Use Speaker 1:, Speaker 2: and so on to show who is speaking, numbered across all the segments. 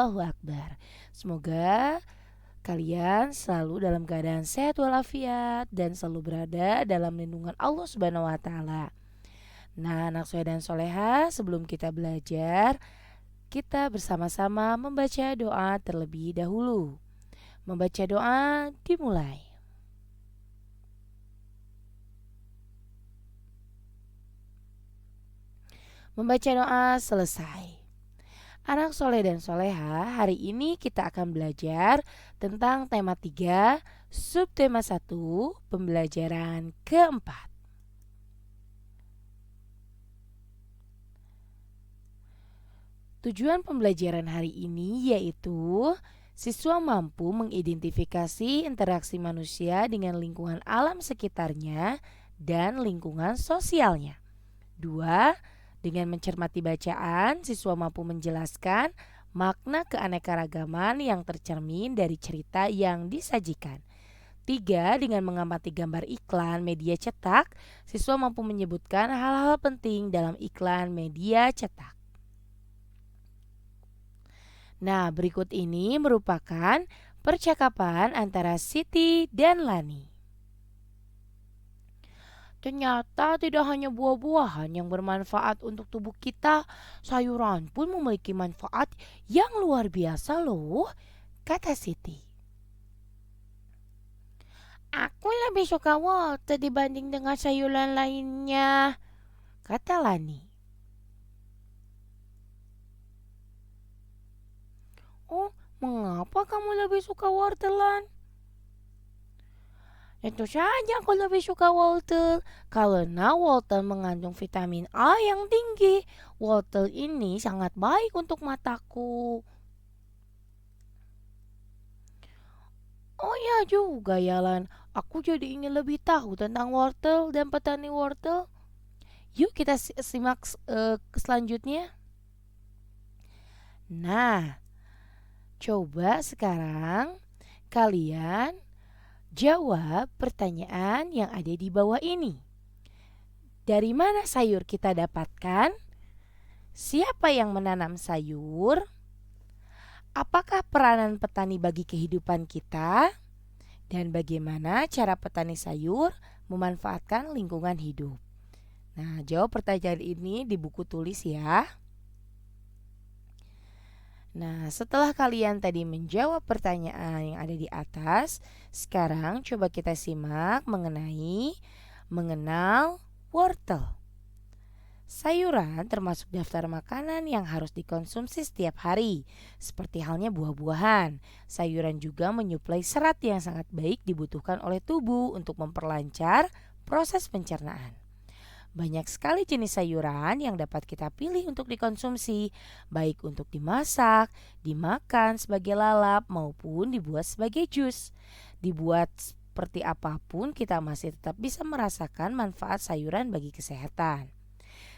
Speaker 1: Allahu Akbar. Semoga kalian selalu dalam keadaan sehat walafiat dan selalu berada dalam lindungan Allah Subhanahu wa taala. Nah, anak soleh dan soleha, sebelum kita belajar, kita bersama-sama membaca doa terlebih dahulu. Membaca doa dimulai. Membaca doa selesai. Anak soleh dan soleha, hari ini kita akan belajar tentang tema 3, subtema 1, pembelajaran keempat. Tujuan pembelajaran hari ini yaitu siswa mampu mengidentifikasi interaksi manusia dengan lingkungan alam sekitarnya dan lingkungan sosialnya. 2. Dengan mencermati bacaan, siswa mampu menjelaskan makna keanekaragaman yang tercermin dari cerita yang disajikan. 3. Dengan mengamati gambar iklan media cetak, siswa mampu menyebutkan hal-hal penting dalam iklan media cetak. Nah, berikut ini merupakan percakapan antara Siti dan Lani. Ternyata tidak hanya buah-buahan yang bermanfaat untuk tubuh kita, sayuran pun memiliki manfaat yang luar biasa loh, kata Siti. Aku lebih suka wortel dibanding dengan sayuran lainnya, kata Lani. Oh, mengapa kamu lebih suka wortelan? Tentu saja aku lebih suka wortel karena wortel mengandung vitamin A yang tinggi. Wortel ini sangat baik untuk mataku. Oh ya juga ya Lan, aku jadi ingin lebih tahu tentang wortel dan petani wortel. Yuk kita simak selanjutnya. Nah, coba sekarang kalian jawab pertanyaan yang ada di bawah ini. Dari mana sayur kita dapatkan? Siapa yang menanam sayur? Apakah peranan petani bagi kehidupan kita? Dan bagaimana cara petani sayur memanfaatkan lingkungan hidup? Nah, jawab pertanyaan ini di buku tulis ya. Nah, setelah kalian tadi menjawab pertanyaan yang ada di atas, sekarang coba kita simak mengenai mengenal wortel. Sayuran termasuk daftar makanan yang harus dikonsumsi setiap hari, seperti halnya buah-buahan. Sayuran juga menyuplai serat yang sangat baik dibutuhkan oleh tubuh untuk memperlancar proses pencernaan. Banyak sekali jenis sayuran yang dapat kita pilih untuk dikonsumsi, baik untuk dimasak, dimakan sebagai lalap maupun dibuat sebagai jus. Dibuat seperti apapun, kita masih tetap bisa merasakan manfaat sayuran bagi kesehatan.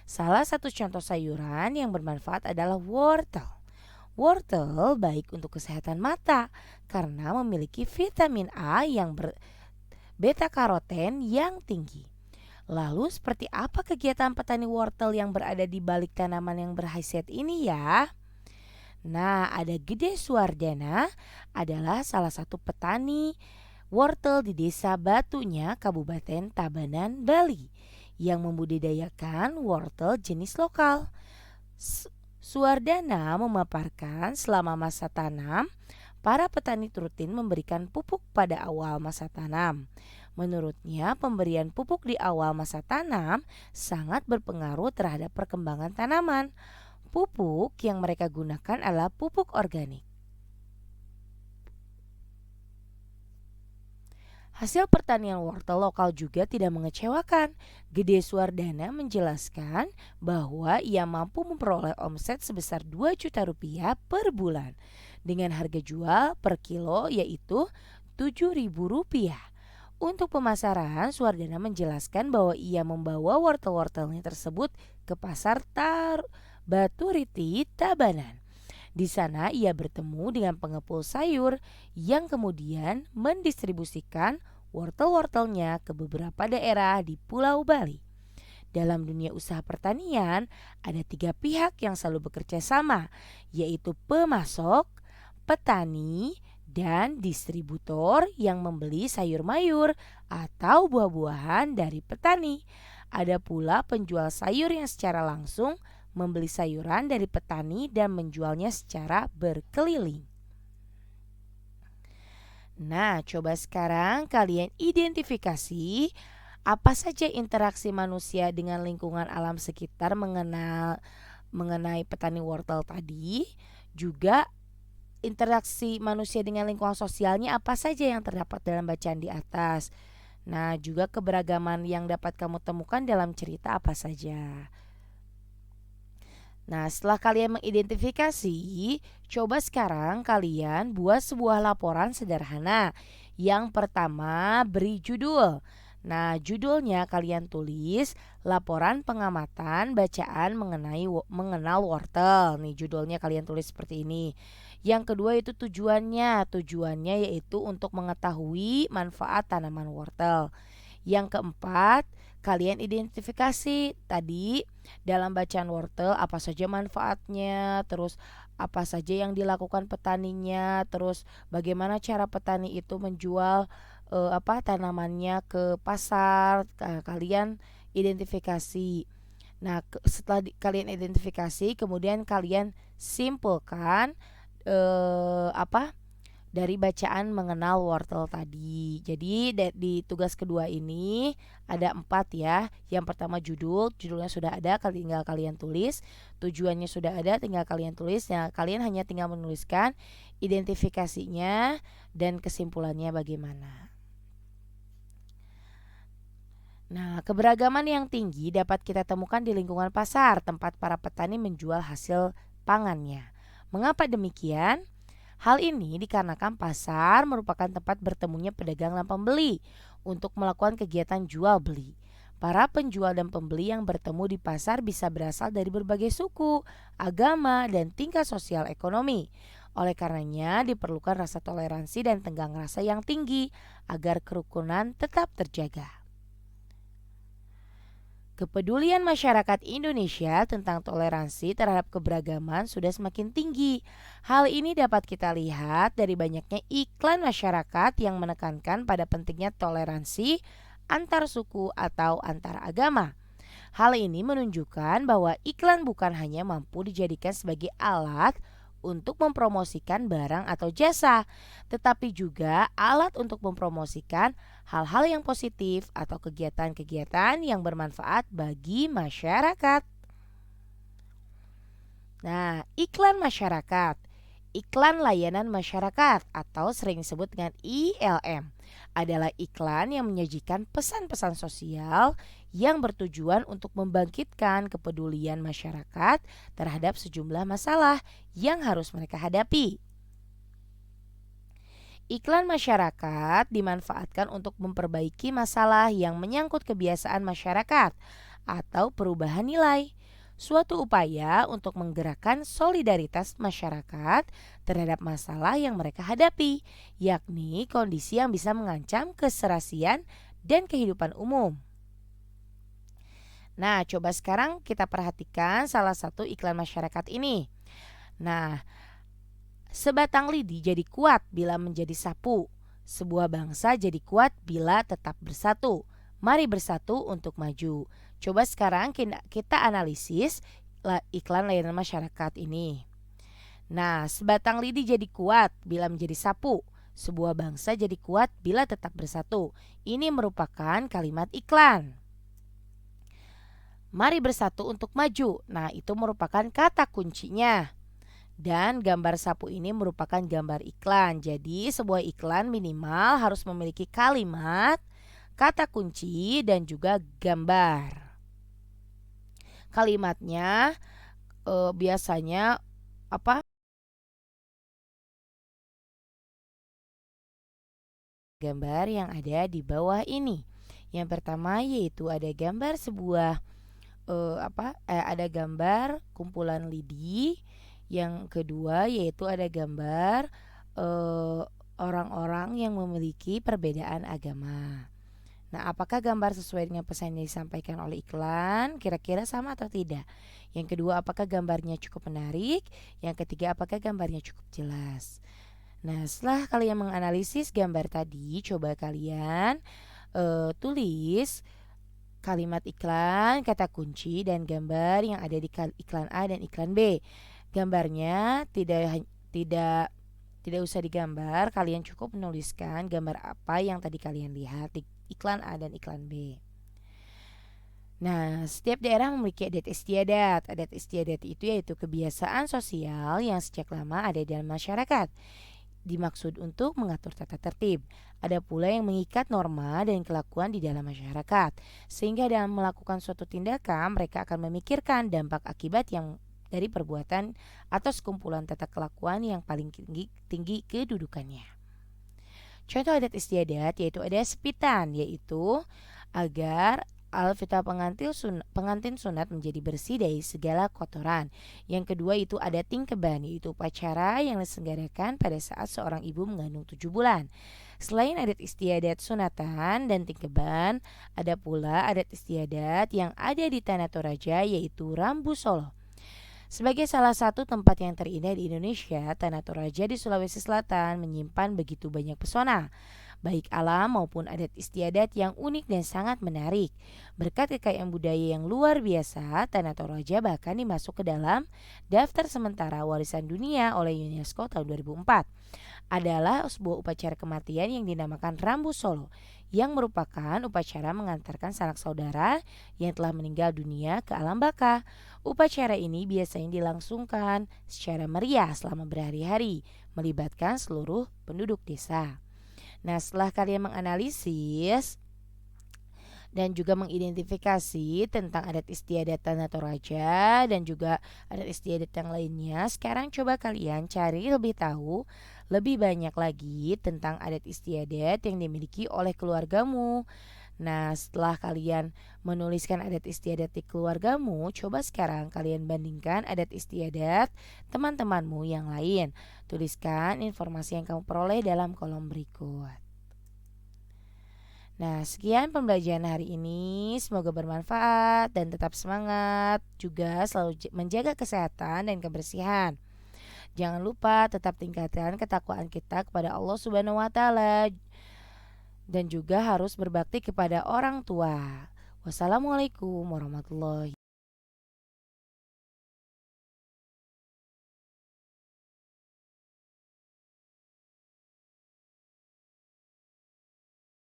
Speaker 1: Salah satu contoh sayuran yang bermanfaat adalah wortel. Wortel baik untuk kesehatan mata karena memiliki vitamin A yang beta karoten yang tinggi. Lalu seperti apa kegiatan petani wortel yang berada di balik tanaman yang berhasil ini ya? Nah, ada Gede Suwardana adalah salah satu petani wortel di Desa Batunya, Kabupaten Tabanan, Bali, yang membudidayakan wortel jenis lokal. Suwardana memaparkan selama masa tanam, para petani rutin memberikan pupuk pada awal masa tanam. Menurutnya, pemberian pupuk di awal masa tanam sangat berpengaruh terhadap perkembangan tanaman. Pupuk yang mereka gunakan adalah pupuk organik. Hasil pertanian wortel lokal juga tidak mengecewakan. Gede Suwardana menjelaskan bahwa ia mampu memperoleh omset sebesar 2 juta rupiah per bulan dengan harga jual per kilo yaitu Rp7.000. Untuk pemasaran, Suwardana menjelaskan bahwa ia membawa wortel-wortelnya tersebut ke pasar Batu Riti, Tabanan. Di sana ia bertemu dengan pengepul sayur yang kemudian mendistribusikan wortel-wortelnya ke beberapa daerah di Pulau Bali. dalam dunia usaha pertanian ada 3 pihak yang selalu bekerja sama, yaitu pemasok, petani, dan distributor yang membeli sayur mayur atau buah-buahan dari petani. Ada pula penjual sayur yang secara langsung membeli sayuran dari petani dan menjualnya secara berkeliling. Nah, coba sekarang kalian identifikasi apa saja interaksi manusia dengan lingkungan alam sekitar mengenai petani wortel tadi. Juga interaksi manusia dengan lingkungan sosialnya apa saja yang terdapat dalam bacaan di atas. Nah, juga keberagaman yang dapat kamu temukan dalam cerita apa saja. Nah, setelah kalian mengidentifikasi, coba sekarang kalian buat sebuah laporan sederhana. Yang pertama, beri judul. Nah, judulnya kalian tulis laporan pengamatan bacaan mengenal wortel. Nih, judulnya kalian tulis seperti ini. Yang kedua itu tujuannya. Tujuannya yaitu untuk mengetahui manfaat tanaman wortel. Yang keempat, kalian identifikasi tadi dalam bacaan wortel apa saja manfaatnya, terus apa saja yang dilakukan petaninya, terus bagaimana cara petani itu menjual tanamannya ke pasar. Kalian identifikasi. Nah, setelah kalian identifikasi, kemudian kalian simpulkan dari bacaan mengenal wortel tadi. Jadi di tugas kedua ini ada 4 ya. Yang pertama judulnya sudah ada, tinggal kalian tulis. Tujuannya sudah ada, tinggal kalian tulis. Nah, kalian hanya tinggal menuliskan identifikasinya dan kesimpulannya bagaimana. Nah, keberagaman yang tinggi dapat kita temukan di lingkungan pasar, tempat para petani menjual hasil pangannya. Mengapa demikian? Hal ini dikarenakan pasar merupakan tempat bertemunya pedagang dan pembeli untuk melakukan kegiatan jual beli. Para penjual dan pembeli yang bertemu di pasar bisa berasal dari berbagai suku, agama, dan tingkat sosial ekonomi. Oleh karenanya diperlukan rasa toleransi dan tenggang rasa yang tinggi agar kerukunan tetap terjaga. Kepedulian masyarakat Indonesia tentang toleransi terhadap keberagaman sudah semakin tinggi. Hal ini dapat kita lihat dari banyaknya iklan masyarakat yang menekankan pada pentingnya toleransi antar suku atau antar agama. Hal ini menunjukkan bahwa iklan bukan hanya mampu dijadikan sebagai alat untuk mempromosikan barang atau jasa, tetapi juga alat untuk mempromosikan hal-hal yang positif atau kegiatan-kegiatan yang bermanfaat bagi masyarakat. Nah, iklan masyarakat, iklan layanan masyarakat atau sering disebut dengan ILM adalah iklan yang menyajikan pesan-pesan sosial yang bertujuan untuk membangkitkan kepedulian masyarakat terhadap sejumlah masalah yang harus mereka hadapi. Iklan masyarakat dimanfaatkan untuk memperbaiki masalah yang menyangkut kebiasaan masyarakat atau perubahan nilai. Suatu upaya untuk menggerakkan solidaritas masyarakat terhadap masalah yang mereka hadapi, yakni kondisi yang bisa mengancam keserasian dan kehidupan umum. Nah, coba sekarang kita perhatikan salah satu iklan masyarakat ini. Nah, sebatang lidi jadi kuat bila menjadi sapu. Sebuah bangsa jadi kuat bila tetap bersatu. Mari bersatu untuk maju. Coba sekarang kita analisis iklan layanan masyarakat ini. Nah, sebatang lidi jadi kuat bila menjadi sapu. Sebuah bangsa jadi kuat bila tetap bersatu. Ini merupakan kalimat iklan. Mari bersatu untuk maju. Nah, itu merupakan kata kuncinya. Dan gambar sapu ini merupakan gambar iklan. Jadi sebuah iklan minimal harus memiliki kalimat, kata kunci, dan juga gambar. Kalimatnya biasanya apa? Gambar yang ada di bawah ini. Yang pertama yaitu ada gambar sebuah ada gambar kumpulan lidi. Yang kedua yaitu ada gambar orang-orang yang memiliki perbedaan agama. Nah, apakah gambar sesuai dengan pesan yang disampaikan oleh iklan? Kira-kira sama atau tidak? Yang kedua, apakah gambarnya cukup menarik? Yang ketiga, apakah gambarnya cukup jelas? Nah, setelah kalian menganalisis gambar tadi, coba kalian tulis kalimat iklan, kata kunci, dan gambar yang ada di iklan A dan iklan B. Gambarnya tidak usah digambar, kalian cukup menuliskan gambar apa yang tadi kalian lihat di iklan A dan iklan B. Nah, setiap daerah memiliki adat istiadat. Adat istiadat itu yaitu kebiasaan sosial yang sejak lama ada di dalam masyarakat, dimaksud untuk mengatur tata tertib. Ada pula yang mengikat norma dan kelakuan di dalam masyarakat, sehingga dalam melakukan suatu tindakan mereka akan memikirkan dampak akibat yang dari perbuatan atau sekumpulan tata kelakuan yang paling tinggi kedudukannya. Contoh adat istiadat yaitu ada sepitan, yaitu agar alfitrah pengantin sunat menjadi bersih dari segala kotoran. Yang kedua itu ada tingkeban, yaitu upacara yang diselenggarakan pada saat seorang ibu mengandung 7 bulan. Selain adat istiadat sunatan dan tingkeban, ada pula adat istiadat yang ada di Tanah Toraja yaitu Rambu Solo. Sebagai salah satu tempat yang terindah di Indonesia, Tanah Toraja di Sulawesi Selatan menyimpan begitu banyak pesona, baik alam maupun adat istiadat yang unik dan sangat menarik. Berkat kekayaan budaya yang luar biasa, Tanah Toraja bahkan dimasuk ke dalam daftar sementara warisan dunia oleh UNESCO tahun 2004. Adalah sebuah upacara kematian yang dinamakan Rambu Solo, yang merupakan upacara mengantarkan sanak saudara yang telah meninggal dunia ke alam baka. Upacara ini biasanya dilangsungkan secara meriah selama berhari-hari, melibatkan seluruh penduduk desa. Nah, setelah kalian menganalisis dan juga mengidentifikasi tentang adat istiadat Tanah Toraja dan juga adat istiadat yang lainnya, sekarang coba kalian cari lebih tahu lebih banyak lagi tentang adat istiadat yang dimiliki oleh keluargamu. Nah, setelah kalian menuliskan adat istiadat di keluargamu, coba sekarang kalian bandingkan adat istiadat teman-temanmu yang lain. Tuliskan informasi yang kamu peroleh dalam kolom berikut. Nah, sekian pembelajaran hari ini. Semoga bermanfaat dan tetap semangat. Juga selalu menjaga kesehatan dan kebersihan. Jangan lupa tetap tingkatkan ketakwaan kita kepada Allah Subhanahu wa taala dan juga harus berbakti kepada orang tua. Wassalamualaikum warahmatullahi